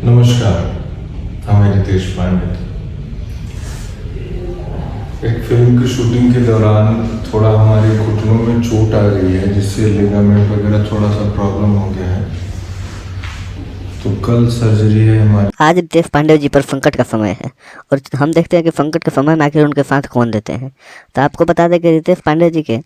नमस्कार, मैं रितेश पांडे। एक फिल्म की शूटिंग के दौरान थोड़ा हमारे घुटनों में चोट आ गई है, जिससे लिगामेंट वगैरह थोड़ा सा प्रॉब्लम हो गया है, तो कल सर्जरी है हमारी। आज रितेश पांडे जी पर संकट का समय है और हम देखते हैं कि संकट के समय में आखिर उनके साथ कौन देते हैं। तो आपको बता दें कि रितेश पांडे जी के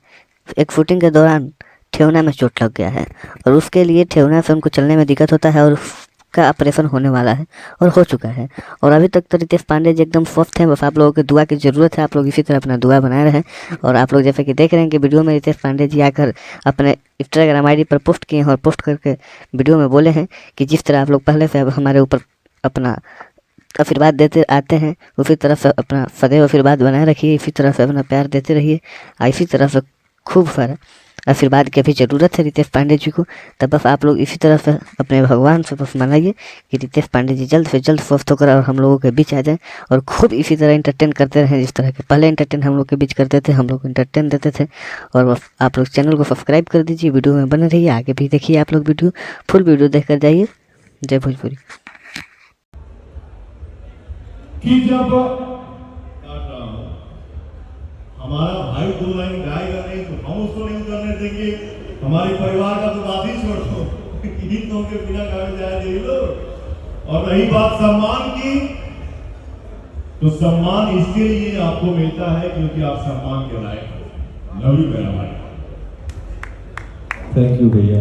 एक शूटिंग के दौरान ठेहुना में चोट लग गया है और उसके लिए ठेहुना से उनको चलने में दिक्कत होता है और उसका ऑपरेशन होने वाला है और हो चुका है। और अभी तक तो रितेश पांडे जी एकदम स्वस्थ हैं, बस आप लोगों की दुआ की ज़रूरत है। आप लोग इसी तरह अपना दुआ बनाए रहें। और आप लोग जैसे कि देख रहे हैं कि वीडियो में रितेश पांडे जी आकर अपने इंस्टाग्राम आईडी पर पोस्ट किए हैं और पोस्ट करके वीडियो में बोले हैं कि जिस तरह आप लोग पहले से हमारे ऊपर अपना आशीर्वाद देते आते हैं, उसी तरह से अपना सदैव आशीर्वाद बनाए रखिए, इसी तरह से अपना प्यार देते रहिए। इसी तरह से खूब सारा आशीर्वाद की भी ज़रूरत है रितेश पांडे जी को। तब बस आप लोग इसी तरह से अपने भगवान से बस मनाइए कि रितेश पांडे जी जल्द से जल्द स्वस्थ होकर और हम लोगों के बीच आ जाएं और खूब इसी तरह इंटरटेन करते रहें, जिस तरह के पहले इंटरटेन हम लोग के बीच करते थे, हम लोग इंटरटेन देते थे। और बस आप लोग चैनल को सब्सक्राइब कर दीजिए, वीडियो में बने रहिए, आगे भी देखिए आप लोग वीडियो, फुल वीडियो देख कर जाइए। जय भोजपुरी। कि जब हमारा भाई दो लाइन गाएगा नहीं तो हम उसको नहीं करने देंगे। हमारे परिवार का तो बात ही छोड़ दो, गीतों के बिना गाए जाए लोग। और रही बात सम्मान की, तो सम्मान इसके लिए आपको मिलता है क्योंकि आप सम्मान के लायक हो। लव यू मेरा भाई। थैंक यू भैया।